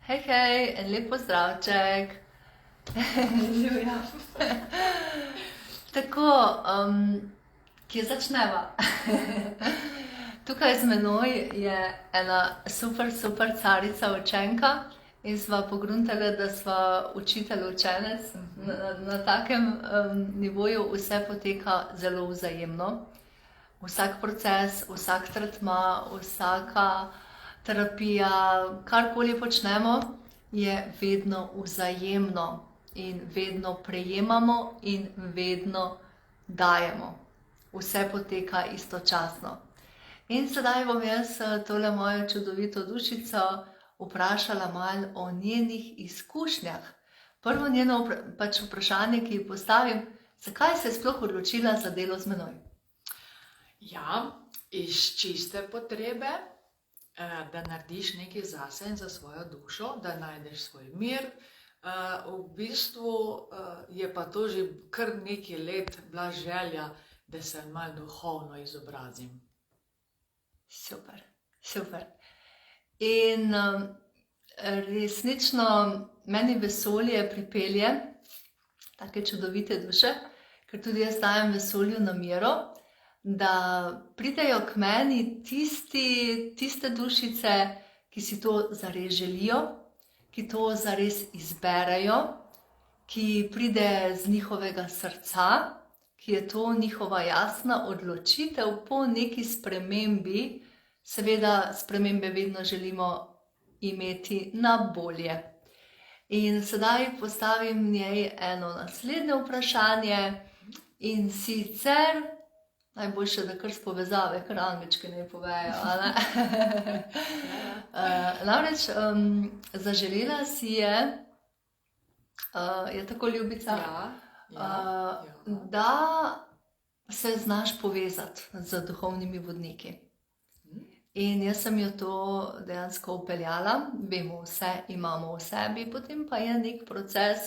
Hej, hej, en lep pozdravček. Živja. Tako, kje začneva? Tukaj z menoj je ena super carica učenka in sva pogruntala, da sva učitelj učenec. Na takem nivoju vse poteka zelo vzajemno. Vsak proces, vsak tretma, vsaka terapija, karkoli počnemo, je vedno vzajemno in vedno prejemamo in vedno dajemo. Vse poteka istočasno. In sedaj bom jaz tole mojo čudovito dušico vprašala malo o njenih izkušnjah. Prvo njeno vprašanje, ki ji postavim, zakaj se je sploh odločila za delo z menoj? Ja, iz čiste potrebe, da narediš nekaj zase in za svojo dušo, da najdeš svoj mir. V bistvu je pa to že kar nekaj let bila želja, da se malo duhovno izobrazim. Super. In resnično meni vesolje pripelje take čudovite duše, ker tudi jaz dajem vesolju namero, da pridejo k meni tiste dušice, ki si to zares želijo, ki to zares izberejo, ki pride z njihovega srca, ki je to njihova jasna odločitev po neki spremembi. Seveda spremembe vedno želimo imeti na bolje. In sedaj postavim njej eno naslednje vprašanje in sicer, najboljše, da kar s povezave, kar angelčki ne povejo, a ne? Namreč zaželela si je tako ljubica, da se znaš povezati z duhovnimi vodniki. In jaz sem jo to dejansko vpeljala, vemo vse, imamo v sebi, potem pa je nek proces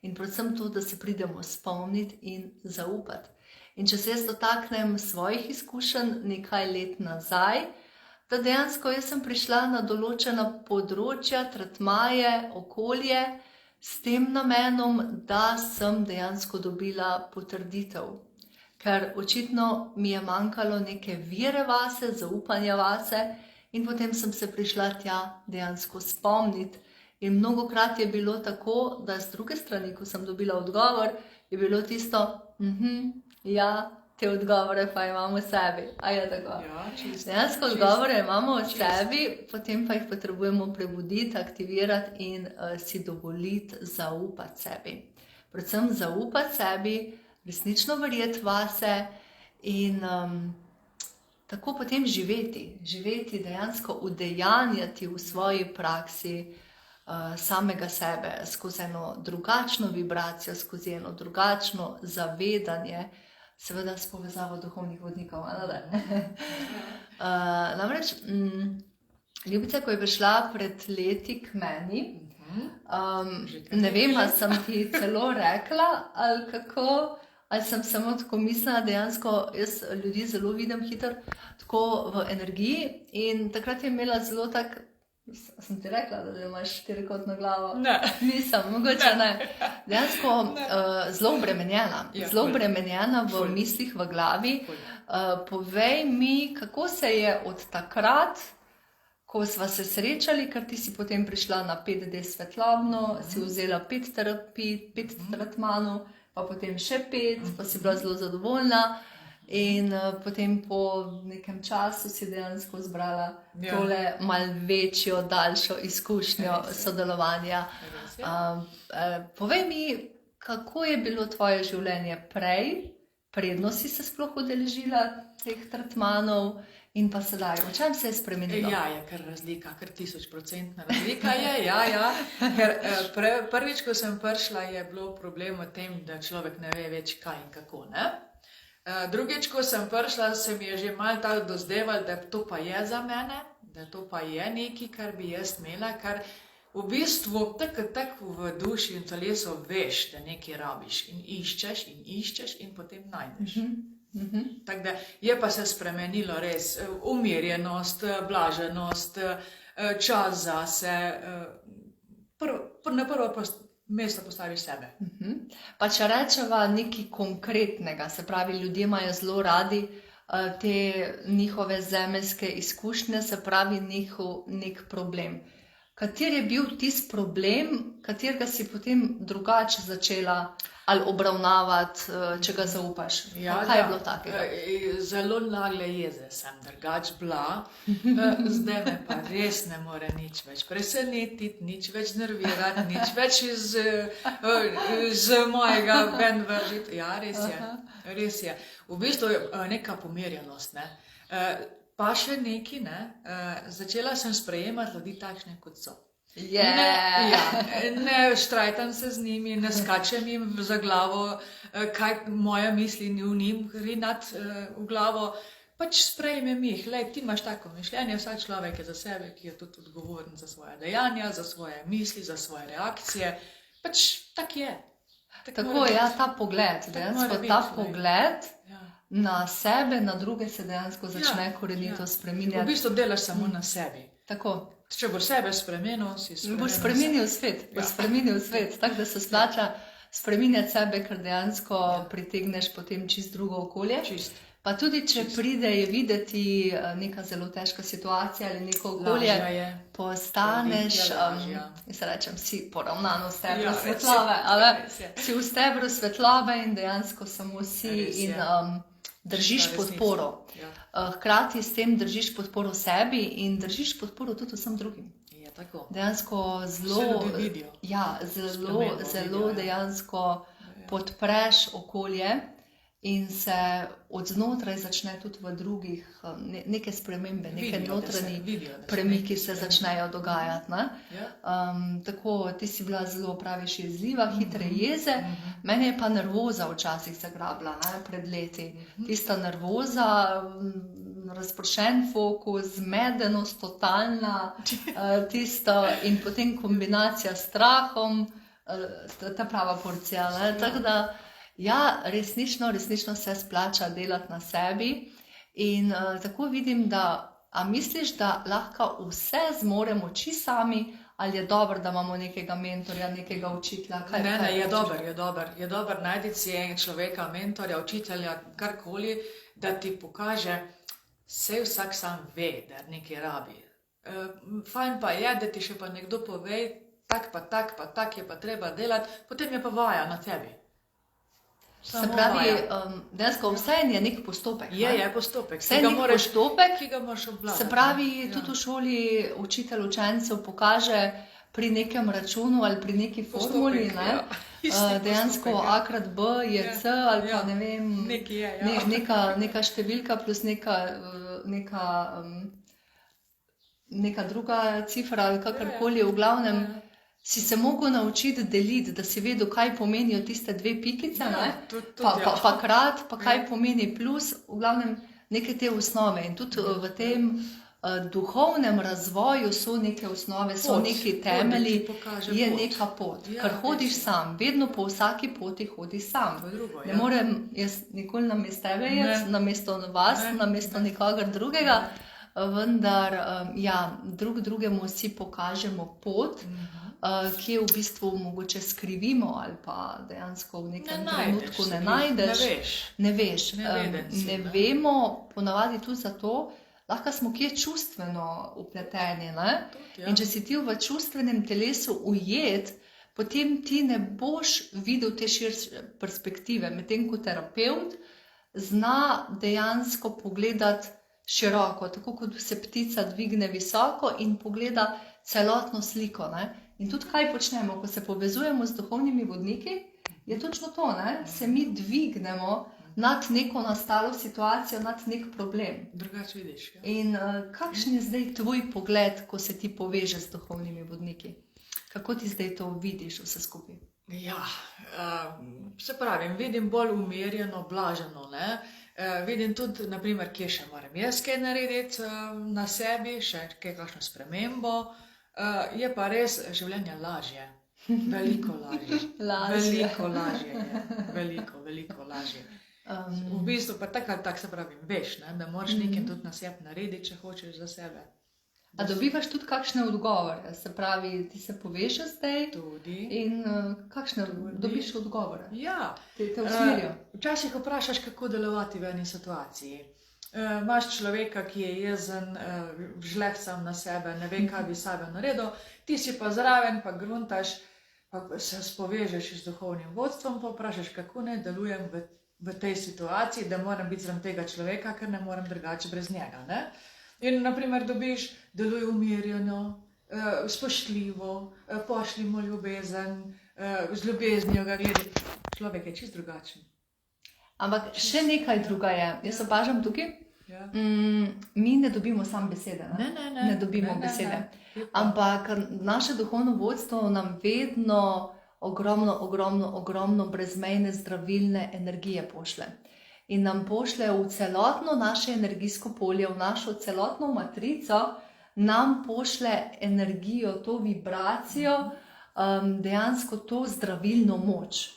in predvsem to, da se pridemo spomniti in zaupati. In če se jaz dotaknem svojih izkušenj nekaj let nazaj, da dejansko jaz sem prišla na določena področja, tretmaje, okolje, s tem namenom, da sem dejansko dobila potrditev. Ker očitno mi je manjkalo neke vere vase, zaupanja vase in potem sem se prišla tja dejansko spomniti. In mnogokrat je bilo tako, da z druge strani, ko sem dobila odgovor, je bilo tisto, ja, te odgovore pa imamo v sebi. A je tako? Ja, dejansko odgovore imamo v sebi, potem pa jih potrebujemo prebuditi, aktivirati in si dovoliti zaupati sebi. Predvsem zaupati sebi, resnično verjeti vase in tako potem živeti dejansko udejanjati v svoji praksi samega sebe, skozi eno drugačno vibracijo, skozi eno drugačno zavedanje, seveda s povezavo duhovnih vodnikov. Namreč, ljubica, ko je prišla pred leti k meni, ne vem, ali sem ti celo rekla, ali kako, ali sem samo tako mislila, dejansko jaz ljudi zelo vidim hitro, tako v energiji in takrat je imela zelo tak, sem ti rekla, da imaš štirikotno glavo? Ne. Nisem, mogoče ne. Dejansko zelo obremenjena v mislih, v glavi. Povej mi, kako se je od takrat, ko sva se srečali, ker ti si potem prišla na 5D svetlobno, si vzela 5 terapij, 5 tretmanov, pa potem še 5, pa si bila zelo zadovoljna. In potem po nekem času si dejansko zbrala tole malo večjo, daljšo izkušnjo sodelovanja. Povej mi, kako je bilo tvoje življenje prej, predno si se sploh udeležila teh tretmanov in pa sedaj, v čem se je spremenilo? Ja, je kar razlika, kar 1000% razlika je, ja. Ker prvič, ko sem prišla, je bilo problem v tem, da človek ne ve več kaj in kako, ne? Drugič, ko sem prišla, se mi je že malo tako dozdevalo, da to pa je za mene, da to pa je nekaj, kar bi jaz imela, kar v bistvu tako v duši in telesu veš, da nekaj rabiš in iščeš in potem najdeš. Tako da je pa se spremenilo res, umirjenost, blaženost, čas zase, na prvo mesto postaviš sebe. Pa če rečeva nekaj konkretnega, se pravi, ljudje imajo zelo radi te njihove zemeljske izkušnje, se pravi nek problem. Kater je bil tisti problem, katerega si potem drugače začela ali obravnavati, če ga zaupaš? Kaj je bilo takega? Zelo nagle jeze sem drugač bila, zdaj me pa res ne more nič več presenetiti, nič več nervirati, nič več iz mojega ven vržiti. Ja, res je. V bistvu je neka pomirjenost, ne. Pa še neki, ne, začela sem sprejemati ljudi takšne, kot so. Ne štrajtam se z njimi, ne skačem jim za glavo, kaj moja misli v njim rinat v glavo, pač sprejmem jih. Lej, ti imaš tako mišljenje, vsak človek je za sebe, ki je tudi odgovoren za svoje dejanja, za svoje misli, za svoje reakcije, pač tak je. Tako, ja, ta pogled, dejansko ta pogled na sebe, na druge se dejansko začne korenito spreminjati. V bistvu delaš samo na sebi. Tako. Če boš sebe spremenil, si spremenil svet. Boš spremenil svet, tako da se splača spreminjati sebe, ker dejansko pritegneš potem čist drugo okolje. Pa tudi, če pride je videti neka zelo težka situacija ali neko okolje, postaneš, jaz rečem, si poravnan v stebru svetlobe, si v stebru svetlobe in dejansko samo si in držiš podporo. Hkrati s tem držiš podporo sebi in držiš podporo tudi vsem drugim. Dejansko zelo dejansko podpreš okolje in se od znotraj začne tudi v drugih neke spremembe, neke notranji premiki se začnejo dogajati. Tako, ti si bila zelo, praviš, jezljiva, hitre jeze, mene je pa nervoza včasih zagrabila pred leti. Tista nervoza, razprošen fokus, zmedenost totalna, tisto in potem kombinacija s strahom, ta prava porcija. Tako da, ja, resnično se splača delati na sebi in tako vidim, a misliš, da lahko vse zmoremo čisto sami ali je dobro, da imamo nekega mentorja, nekega učitelja? Ne, je dober najti si enega človeka, mentorja, učitelja, karkoli, da ti pokaže, saj vsak sam ve, da nekaj rabi. Fajn pa je, da ti še pa nekdo pove, tak je pa treba delati, potem je pa vaja na tebi. Se pravi, dejansko vse je nek postopek. Je postopek, ki ga moraš obvladati. Se pravi, tudi v šoli učitelj učencev pokaže pri nekem računu ali pri neki formuli, dejansko A krat B je C ali pa ne vem, neka številka plus neka druga cifra ali kakorkoli, v glavnem si se mogel naučiti deliti, da si vedel, kaj pomenijo tiste dve pikice, pa krat, pa kaj pomeni plus, v glavnem neke te osnove. In tudi v tem duhovnem razvoju so neke osnove, so neki temelji, je neka pot. Ker hodiš sam, vedno po vsaki poti hodiš sam. Ne morem jaz nikoli namesto tebe jaz, namesto vas, namesto nikogar drugega, vendar drug drugemu si pokažemo pot, ki v bistvu mogoče skrivimo ali pa dejansko v nekem trenutku ne najdeš. Ne veš. Ne vemo, ponavadi tudi zato, lahko smo kje čustveno vpleteni. In če si ti v čustvenem telesu ujet, potem ti ne boš videl te širše perspektive, medtem ko terapevt zna dejansko pogledati široko, tako kot se ptica dvigne visoko in pogleda celotno sliko. In tudi kaj počnemo, ko se povezujemo z duhovnimi vodniki, je točno to, se mi dvignemo nad neko nastalo situacijo, nad nek problem. Drugače vidiš. In kakšen je zdaj tvoj pogled, ko se ti povežeš z duhovnimi vodniki? Kako ti zdaj to vidiš vse skupaj? Se pravim, vidim bolj umirjeno, blaženo, vidim tudi, naprimer, kje še moram jaz kaj narediti na sebi, še kakšno spremembo. Je pa res življenje lažje, veliko lažje. Veliko lažje. V bistvu pa tako se pravim, veš, da moraš nekaj tudi na sebi narediti, če hočeš za sebe. A dobivaš tudi kakšne odgovore? Se pravi, ti se povežeš zdaj Tudi. in kakšne dobiš odgovore? Ja. Te usmerijo? Včasih vprašaš, kako delovati v eni situaciji. Imaš človeka, ki je jezen, žleh sam na sebe, ne ve, kaj bi sebe naredil, ti si pa zraven, pa gruntaš, pa se spovežeš z duhovnim vodstvom, pa vprašaš, kako naj delujem v tej situaciji, da moram biti zraven tega človeka, ker ne morem drugače brez njega. Ne? In, naprimer, dobiš, deluj umirjeno, spoštljivo, pošljimo ljubezen, z ljubeznijo ga gledaj. Človek je čist drugačen. Ampak še nekaj druga je. Jaz opažam tukaj, Ja. mi ne dobimo sam besede. Ne dobimo besede. Ampak naše duhovno vodstvo nam vedno ogromno brezmejne zdravilne energije pošle. In nam pošle v celotno naše energijsko polje, v našo celotno matrico, nam pošle energijo, to vibracijo, dejansko to zdravilno moč.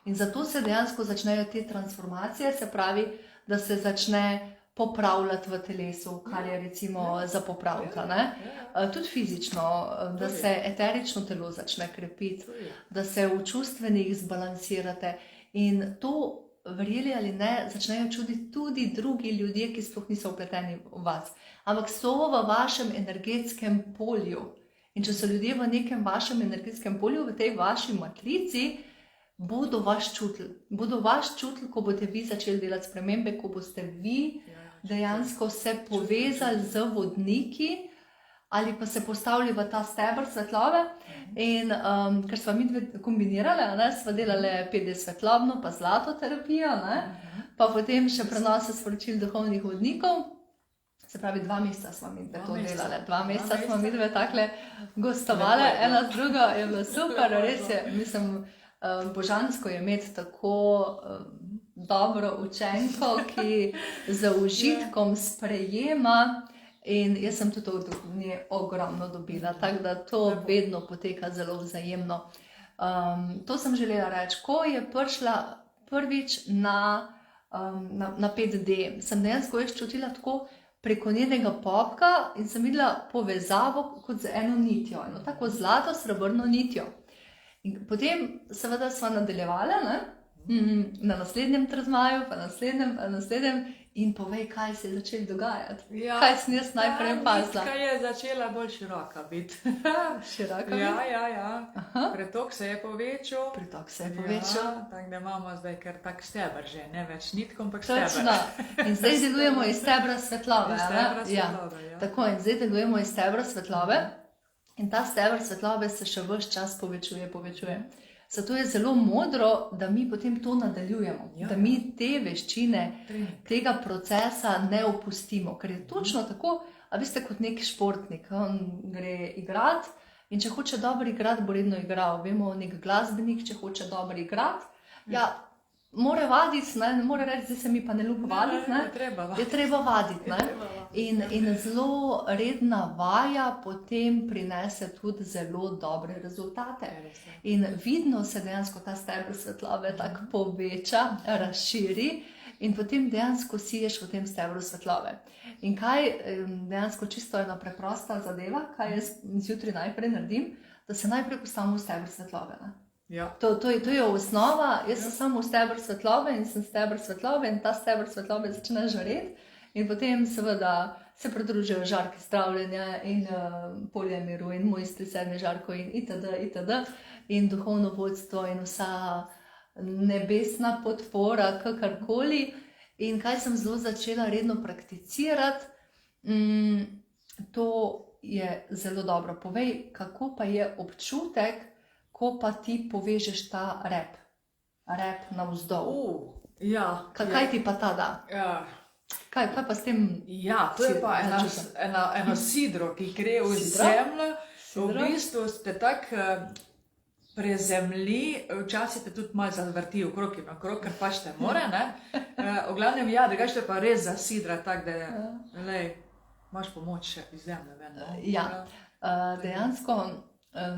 In zato se dejansko začnejo te transformacije, se pravi, da se začne popravljati v telesu, kar je recimo za popravka. Tudi fizično, da se eterično telo začne krepiti, da se v čustvenih zbalansirate. In to, verjeli ali ne, začnejo čuditi tudi drugi ljudje, ki sploh niso vpleteni v vas. Ampak so v vašem energetskem polju. In če so ljudje v nekem vašem energetskem polju, v tej vaši matrici, bodo vas čutili, ko boste vi začeli delati spremembe, ko boste vi dejansko se povezali z vodniki ali pa se postavili v ta steber svetlobe. In ker sva mi dve kombinirali, sva delali 5D svetlobno pa zlato terapijo, pa potem še prenose sporočil duhovnih vodnikov. Se pravi, 2 meseca smo mi to delali. 2 meseca smo mi dve takle gostovali, ena z drugo, je bilo super, res je, mislim, božansko je imeti tako dobro učenko, ki z užitkom sprejema, in jaz sem tudi od nje ogromno dobila, tako da to vedno poteka zelo vzajemno. To sem želela reči, ko je prišla prvič na 5D, sem dejansko jaz čutila tako preko njenega popka in sem videla povezavo kot z eno nitjo, eno tako zlato srebrno nitjo. In potem seveda sva nadaljevali, na naslednjem trzmaju, pa naslednjem, in povej, kaj se je začelo dogajati. Ja. Kaj sem jaz najprej opazila? Nitka je začela bolj široka biti. Široka biti? Ja. Pretok se je povečal. Ja, tako da imamo zdaj kar tak steber že, ne več nitko, ampak steber. Točno. In zdaj delujemo iz stebra svetlobe. Ja. Tako, in zdaj delujemo iz stebra svetlobe. In ta steber svetlobe se še ves čas povečuje. Zato je zelo modro, da mi potem to nadaljujemo, da mi te veščine, tega procesa ne opustimo. Ker je točno tako, a veste, kot nek športnik, on gre igrati in če hoče dobro igrati, bo redno igral. Vemo, nek glasbenik, če hoče dobro igrati, mora vaditi, ne more reči, zdaj se mi pa ne ljubi vaditi, je treba vaditi. In zelo redna vaja potem prinese tudi zelo dobre rezultate. In vidno se dejansko ta steber svetlobe tako poveča, razširi in potem dejansko siješ v tem stebru svetlobe. In kaj dejansko čisto ena preprosta zadeva, kaj jaz zjutraj najprej naredim, da se najprej postavim v stebr svetlobe. Ja. To je osnova, jaz sem samo stebr svetlobe in sem stebr svetlobe in ta stebr svetlobe začne žareti in potem seveda se pridružijo žarki zdravljenja in polje miru in mojstri 7 žarkov in itd. In duhovno vodstvo in vsa nebesna podpora, kakorkoli. In kaj sem zelo začela redno prakticirati, to je zelo dobro. Povej, kako pa je občutek, ko pa ti povežeš ta rep navzdol. Kaj ti pa ta da? Kaj pa s tem? Ja, to je pa eno sidro, ki gre v zemljo. V bistvu te tako prezemlji, včasih te tudi malo zavrti okrog in okrog, ker pač te more, ne? V glavnem, drugače te pa res zasidra, tako da imaš pomoč še iz zemlje ven. Ja, dejansko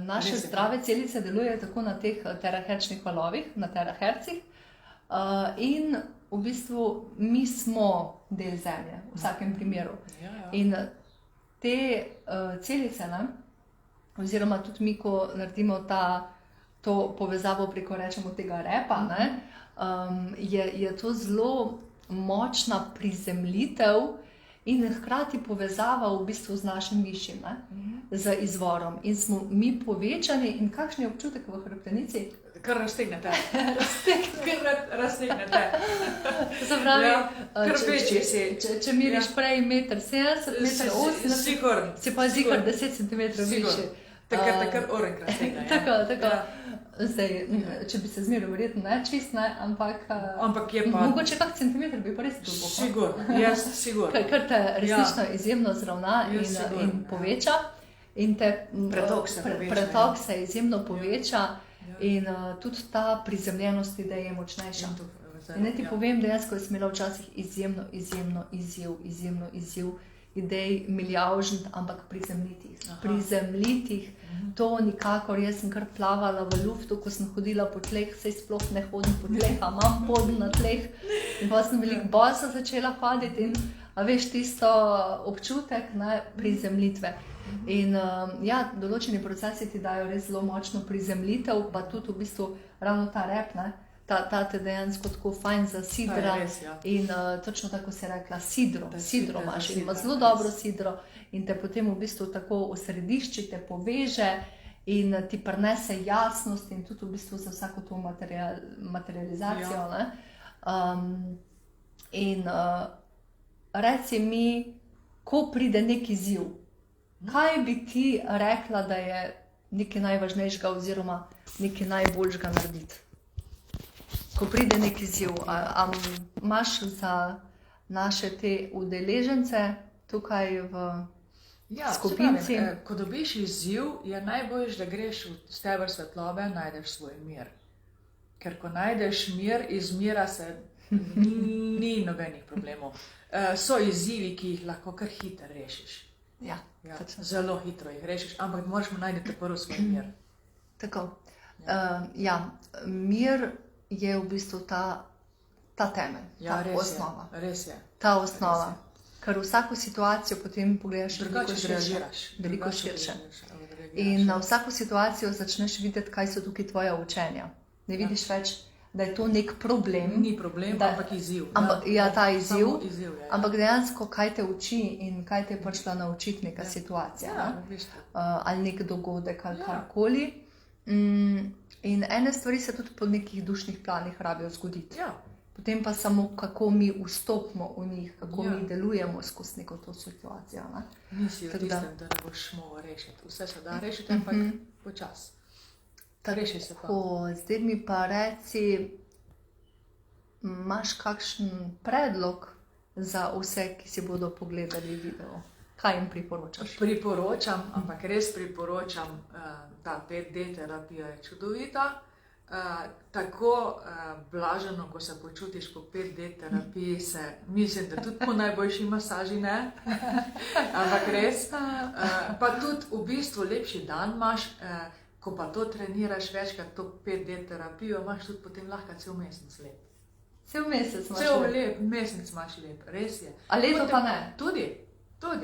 naše zdrave celice delujejo tako na teh terahertznih valovih, na terahertzih, in v bistvu mi smo del zemlje v vsakem primeru. In te celice, ne, oziroma tudi mi, ko naredimo to povezavo preko, rečemo, tega repa, ne, je to zelo močna prizemljitev in hkrati povezava v bistvu z našim višjim, ne, z izvorom. In smo mi povečani in kakšen je občutek v hrbtenici? Kar raztegnete. Raztegnete. Se pravi, kar večji si. Če meriš prej 1,70 m, 1,80 m, si pa zikar 10 cm višji. Takrat orenk raztegna. Tako. Zdaj, če bi se zmeril, verjetno ne čist, ne, ampak je pa... Mogoče kak centimeter bi pa res bil boh. Sigurno. Kar te resnično izjemno zravna in poveča. In te pretok se izjemno poveča. In tudi ta prizemljenost ideje je močnejša. In naj ti povem, dejansko sem imela včasih izjemno izziv idej milijavžent, ampak prizemljitih. To nikakor, jaz sem kar plavala v luftu, ko sem hodila po tleh, saj sploh ne hodim po tleh, a imam pod na tleh. In pa sem veliko bosa začela hoditi in veš tisto občutek, ne, prizemljitve. In določeni procesi ti dajo res zelo močno prizemljitev, pa tudi v bistvu ravno ta rep, ne, ta te dejansko tako fajn zasidra. In točno tako si rekla, sidro imaš in ima zelo dobro sidro in te potem v bistvu tako osredišči, te poveže in ti prinese jasnost in tudi v bistvu za vsako to materializacijo. Ne. In reci mi, ko pride neki izziv, kaj bi ti rekla, da je nekaj najvažnejšega oziroma nekaj najboljšega narediti? Ko pride neki izziv, imaš za naše te udeležence tukaj v skupinci? Ko dobiš izziv, je najboljš, da greš v steber svetlobe, najdeš svoj mir. Ker ko najdeš mir, iz mira se ni nobenih problemov. So izzivi, ki jih lahko kar hitro rešiš. Zelo hitro jih rešiš, ampak moraš najti prvo svoj mir. Tako. Mir je v bistvu ta temelj, ta osnova. Res je. Ta osnova. Ker vsako situacijo potem pogledaš veliko širše. In na vsako situacijo začneš videti, kaj so tukaj tvoja učenja. Ne vidiš več, da je to nek problem. Ni problem, ampak izziv. Ta izziv. Ampak dejansko, kaj te uči in kaj te je prišla naučiti neka situacija. Ali nek dogodek ali karkoli. In ene stvari se tudi po nekih dušnih planih rabijo zgoditi. Potem pa samo, kako mi vstopimo v njih, kako mi delujemo skozi neko to situacijo. Nisi v tistem, da ne boš mogla rešiti. Vse se da rešiti, ampak počas. Reši se pa. Zdaj mi pa reci, imaš kakšen predlog za vse, ki si bodo pogledali video? Kaj jim priporočaš? Priporočam, ampak res priporočam, ta 5D terapija je čudovita. Tako blaženo, ko se počutiš po 5D terapiji, mislim, da tudi po najboljši masaži ne, ampak res. Pa tudi v bistvu lepši dan imaš, ko pa to treniraš večkrat, to 5D terapijo, imaš tudi potem lahko cel mesec lep. Cel mesec imaš lep? Cel mesec imaš lep, res je. A leto pa ne? Tudi,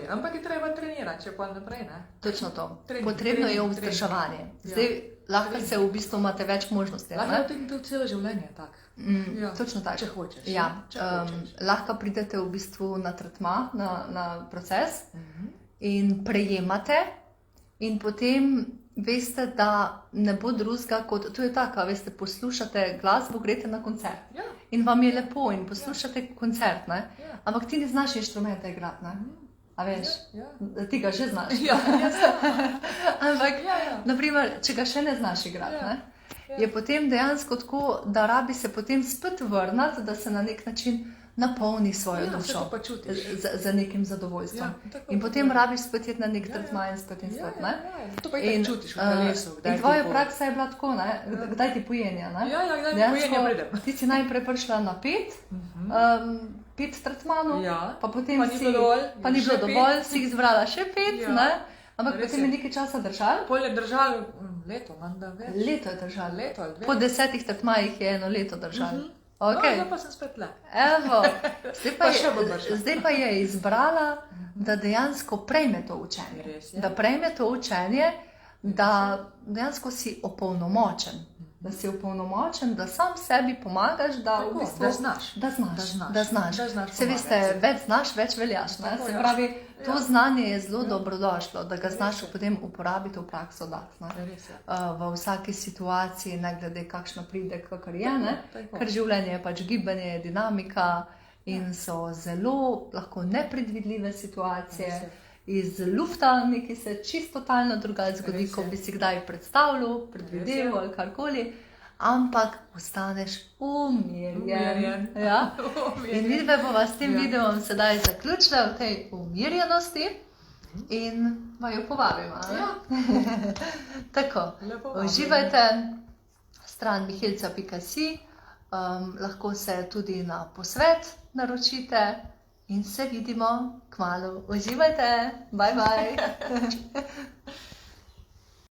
ampak je treba trenirati, če pa naprej, ne? Točno to. Potrebno je vzdrževanje. Zdaj, lahko se v bistvu imate več možnosti. Lahko je tudi celo življenje tak. Točno tak. Če hočeš. Lahko pridete v bistvu na tretma, na proces in prejemate in potem veste, da ne bo drugega kot, to je tako, veste, poslušate glasbo, greste na koncert in vam je lepo in poslušate koncert, ne? Ampak ti ne znaš inštrumenta igrati, ne? A veš, ti ga že znaš. Ampak, naprimer, če ga še ne znaš igrati, ne? Je potem dejansko tako, da rabi se potem spet vrniti, da se na nek način napolni svojo dušo z nekim zadovoljstvom. In potem rabiš spet iti na nek tretma in spet, ne? To pa in čutiš v telesu. In tvoja praksa je bila tako, ne? Kdaj ti pojenja, ne? Kdaj pojenja pridem. Ti si najprej prišla na 5 tretmanov, pa potem pa ni bilo dovolj, si jih zbrala še 5, ne? Ampak potem je nekaj časa držalo. Pol je držalo leto, manda več. Leto je držalo. Leto ali 2. Po 10 tretmajih je 1 leto držalo. Zdaj pa sem spet le. Evo, zdaj pa je izbrala da dejansko prejme to učenje. Res je. Da prejme to učenje, da dejansko si opolnomočen. Da si opolnomočen, da sam sebi pomagaš, da Tako, v bistvu, da znaš. Da znaš. Da znaš Se veste, pomagati. več znaš, več veljaš. Ne? Tako, Se ja. pravi, to Ja. znanje je zelo dobrodošlo, da ga znaš potem uporabiti v prakso dati. Ne? Res je. V vsaki situaciji, ne glede kakšna pride, kakor je, ne? Tako. Ker življenje je pač gibanje, je dinamika in so zelo lahko nepredvidljive situacije. Res je. Iz lufta nekaj se čisto totalno drugače zgodi, Res je. kot bi si kdaj predstavljal, Res predvideval je. ali karkoli, ampak ostaneš umirjen. Umirjen. Ja? In mi bova s tem Ja. videom sedaj zaključila v tej umirjenosti in vaju povabimo. a ne? Ja. Tako, Lepo vabim. uživajte, stran mihelca.si, lahko se tudi na posvet naročite in se vidimo kmalu. Uživajte, bye bye.